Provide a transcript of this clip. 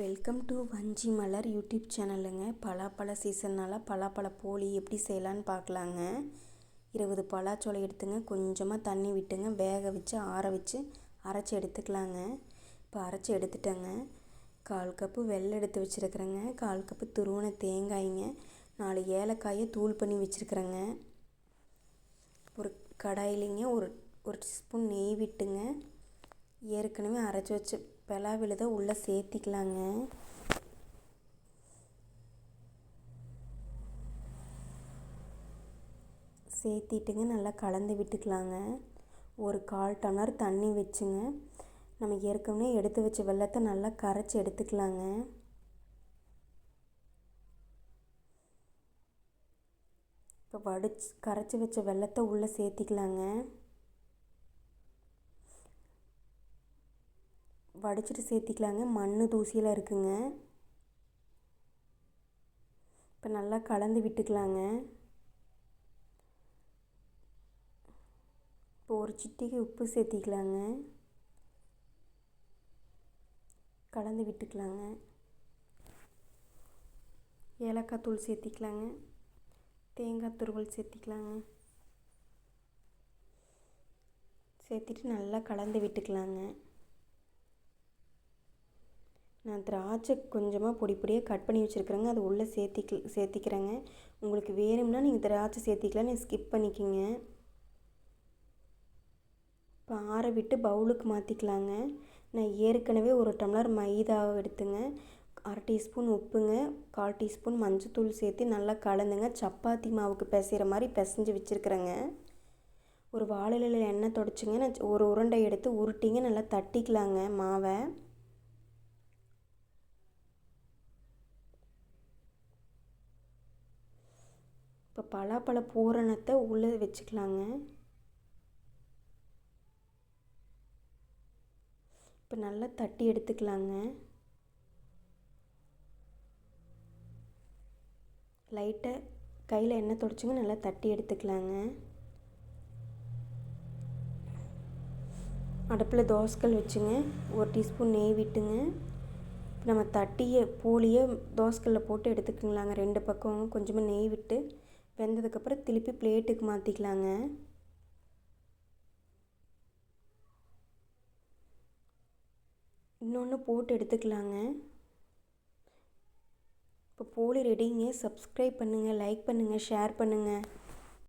Welcome to வஞ்சி மலர் YouTube சேனலுங்க. பலாப்பழ சீசன்னால் பலாப்பழ போலி எப்படி செய்யலான்னு பார்க்கலாங்க. 20 பலாச்சோளம் எடுத்துங்க, கொஞ்சமாக தண்ணி விட்டுங்க, வேக வச்சு ஆற வச்சு அரைச்சி எடுத்துக்கலாங்க. இப்போ அரைச்சி எடுத்துட்டேங்க. 1/4 கப்பு வெல்லம் எடுத்து வச்சுருக்குறேங்க. 1/4 கப்பு துருவன தேங்காய்ங்க, 4 ஏலக்காயை தூள் பண்ணி வச்சுருக்குறேங்க. ஒரு கடாயிலிங்க ஒரு ஸ்பூன் நெய் விட்டுங்க, ஏற்கனவே அரைச்சி வச்ச பலா விழுதை உள்ளே சேர்த்திக்கலாங்க. சேர்த்திட்டுங்க நல்லா கலந்து விட்டுக்கலாங்க. ஒரு 1/4 டம்ளர் தண்ணி வச்சுங்க, நம்ம ஏற்கனவே எடுத்து வச்ச வெல்லத்தை நல்லா கரைச்சி எடுத்துக்கலாங்க. இப்போ கரைச்சி வச்ச வெல்லத்தை உள்ளே சேர்த்திக்கலாங்க. வடிச்சிட்டு சேர்த்திக்கலாங்க. மண் தூசியில் இருக்குங்க. இப்போ நல்லா கலந்து விட்டுக்கலாங்க. இப்போ ஒரு சிட்டிகை உப்பு சேர்த்திக்கலாங்க. கலந்து விட்டுக்கலாங்க. ஏலக்காய் தூள் சேர்த்திக்கலாங்க. தேங்காய் துருவல் சேர்த்திக்கலாங்க. சேர்த்திட்டு நல்லா கலந்து விட்டுக்கலாங்க. நான் திராட்சை கொஞ்சமாக பொடி பொடியாக கட் பண்ணி வச்சுருக்குறேங்க, அது உள்ளே சேர்த்திக்கிறேங்க. உங்களுக்கு வேணும்னா நீங்கள் திராட்சை சேர்த்திக்கலாம், நீங்கள் ஸ்கிப் பண்ணிக்கிங்க. இப்போ ஆற விட்டு பவுலுக்கு மாற்றிக்கலாங்க. நான் ஏற்கனவே 1 டம்ளர் மைதாவை எடுத்துங்க, 1/2 டீஸ்பூன் உப்புங்க, 1/4 டீஸ்பூன் மஞ்சத்தூள் சேர்த்து நல்லா கலந்துங்க. சப்பாத்தி மாவுக்கு பிசைகிற மாதிரி பிசைஞ்சு வச்சுருக்குறேங்க. ஒரு வாழையில எண்ணெய் தொடச்சிங்க, நான் ஒரு உருண்டை எடுத்து உருட்டிங்க, நல்லா தட்டிக்கலாங்க மாவை. இப்போ பலாப்பழ பூரணத்தை உள்ளே வச்சுக்கலாங்க. இப்போ நல்லா தட்டி எடுத்துக்கலாங்க. லைட்டாக கையில் எண்ணெய் தொடச்சிங்க, நல்லா தட்டி எடுத்துக்கலாங்க. அடுப்பில் தோசைக்கல் வச்சுங்க, 1 டீஸ்பூன் நெய் விட்டுங்க, நம்ம தட்டிய போலியை தோசைக்கல்லில் போட்டு எடுத்துக்கலாங்க. 2 பக்கம் கொஞ்சமாக நெய் விட்டு வெந்ததுக்கப்புறம் திருப்பி பிளேட்டுக்கு மாற்றிக்கலாங்க. இன்னொன்று போட்டு எடுத்துக்கலாங்க. இப்போ போலி ரெடிங்க. சப்ஸ்கிரைப் பண்ணுங்கள், லைக் பண்ணுங்கள், ஷேர் பண்ணுங்கள்.